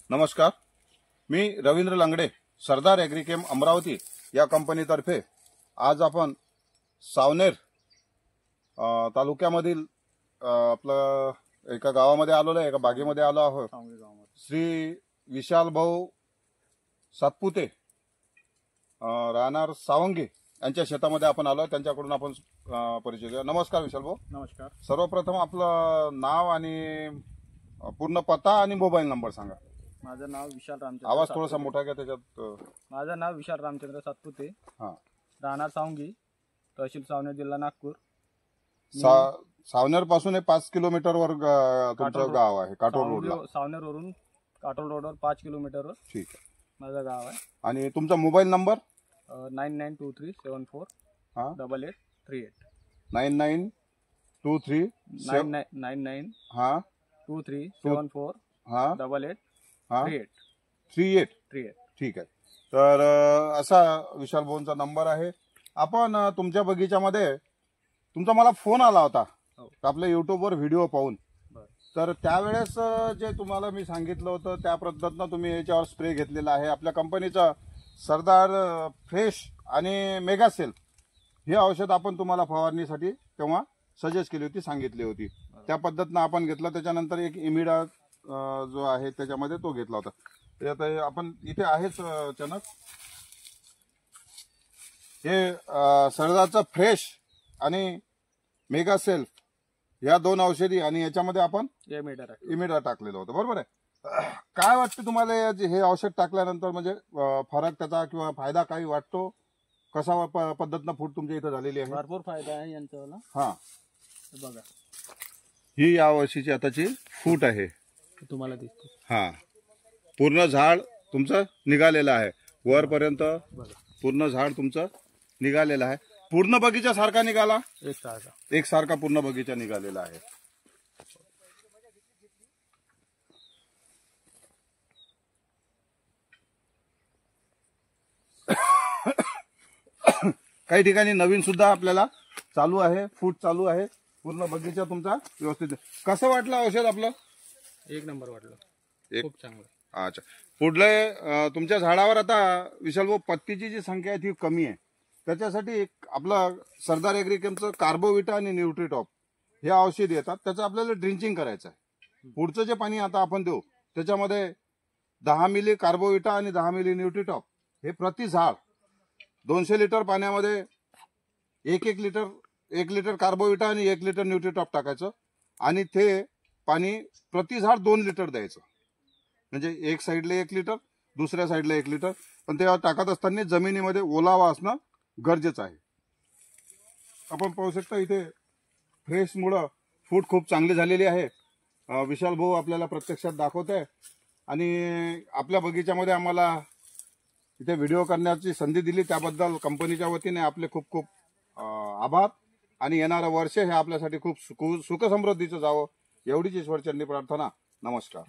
नमस्कार, मी रवींद्र लांगडे, सरदार ॲग्रीकेम अमरावती या कंपनीतर्फे आज आपण सावनेर तालुक्यामधील आपलं एका गावामध्ये आलेलो आहे, एका बागेमध्ये आलो आहोत। श्री विशाल भाऊ सातपुते राहणार सावंगी यांच्या शेतामध्ये आपण आलो। त्यांच्याकडून आपण परिचय घेऊ। नमस्कार विशाल भाऊ। नमस्कार। सर्वप्रथम आपलं नाव आणि पूर्ण पत्ता आणि मोबाईल नंबर सांगा। माझं नाव विशाल रामचंद्र। आवाज थोडासा मोठा घ्या त्याच्यात। माझं नाव विशाल रामचंद्र सातपुते, हां, राहणार सावंगी, तहसील सावनेर, जिल्हा नागपूर। सावनेर पासून 5 किलोमीटरवर तुमचं गाव आहे, काटोल रोडला। सावनेर वरून काटोल रोडवर 5 किलोमीटरवर ठीक आहे, माझं गाव आहे। आणि तुमचा मोबाईल नंबर 9923748838 9923 99 हां 2374 हां 8838 ठीक आहे। तर असा विशाल भाऊंचा नंबर आहे। आपण तुमच्या बगीच्यामध्ये तुमचा मला फोन आला होता आपल्या युट्यूबवर व्हिडिओ पाहून। तर त्यावेळेस जे तुम्हाला मी सांगितलं होतं त्या पद्धतीनं तुम्ही याच्यावर स्प्रे घेतलेला आहे। आपल्या कंपनीचा सरदार फ्रेश आणि मेगा सेल हे औषध आपण तुम्हाला फवारणीसाठी तेव्हा सजेस्ट केली होती, सांगितली होती। त्या पद्धतीनं आपण घेतलं। त्याच्यानंतर एक इमिडा जो आहे त्याच्यामध्ये तो घेतला होता। त्यात आपण इथे आहेच चनक हे सरदारचं फ्रेश आणि मेगा सेल या दोन औषधी, आणि याच्यामध्ये आपण इमिडा टाकलेलं होतं, बरोबर आहे। काय वाटतं तुम्हाला हे औषध टाकल्यानंतर, म्हणजे फरक त्याचा किंवा फायदा काही वाटतो? कसा पद्धतीनं फूट तुमच्या इथं झालेली आहे? भरपूर फायदा आहे यांच्यावाला। हां, बघा, ही या वर्षीची आताची फूट आहे, तुम्हाला दिसतो। हां, पूर्ण झाड तुमचं निघालेलं आहे वरपर्यंत। पूर्ण झाड तुमचं निघालेलं आहे, पूर्ण बगीचा सारखा निघाला, एकसारखा पूर्ण बगीचा निघालेला आहे। काही ठिकाणी नवीन सुद्धा आपल्याला चालू आहे, फूट चालू आहे। पूर्ण बगीचा तुमचा व्यवस्थित। कसं वाटलं औषध आपलं? एक नंबर वाटलं, खूप चांगलं। अच्छा, पुढले तुमच्या झाडावर आता विशाल भाऊ पत्तीची जी संख्या आहे ती कमी आहे, त्याच्यासाठी एक आपलं सरदार ॲग्रीकेमचं कार्बोविटा आणि न्यूट्रीटॉप हे औषध येतात, त्याचं आपल्याला ड्रिंचिंग करायचं आहे। पुढचं जे पाणी आता आपण देऊ त्याच्यामध्ये 10 मिली कार्बोविटा आणि 10 मिली न्यूट्रीटॉप हे प्रति झाड 200 लिटर पाण्यामध्ये 1 लिटर कार्बोविटा आणि 1 लिटर न्यूट्रीटॉप टाकायचं, आणि ते पाणी प्रति झाड 2 लिटर द्यायचं। म्हणजे एक साईडला 1 लिटर, दुसऱ्या साईडला 1 लिटर, पण तेव्हा टाकत असताना जमिनीमध्ये ओलावा असणं गरजेचं आहे। आपण पाहू शकता इथे फ्रेशमुळं फूट खूप चांगली झालेली आहे। विशाल भाऊ आपल्याला प्रत्यक्षात दाखवत आहे, आणि आपल्या बगीच्यामध्ये आम्हाला इथे व्हिडिओ करण्याची संधी दिली त्याबद्दल कंपनीच्या वतीने आपले खूप खूप आभार। आणि येणारं वर्ष हे आपल्यासाठी खूप सुख समृद्धीचं जावं एवढीच ईश्वरचरणी प्रार्थना। नमस्कार।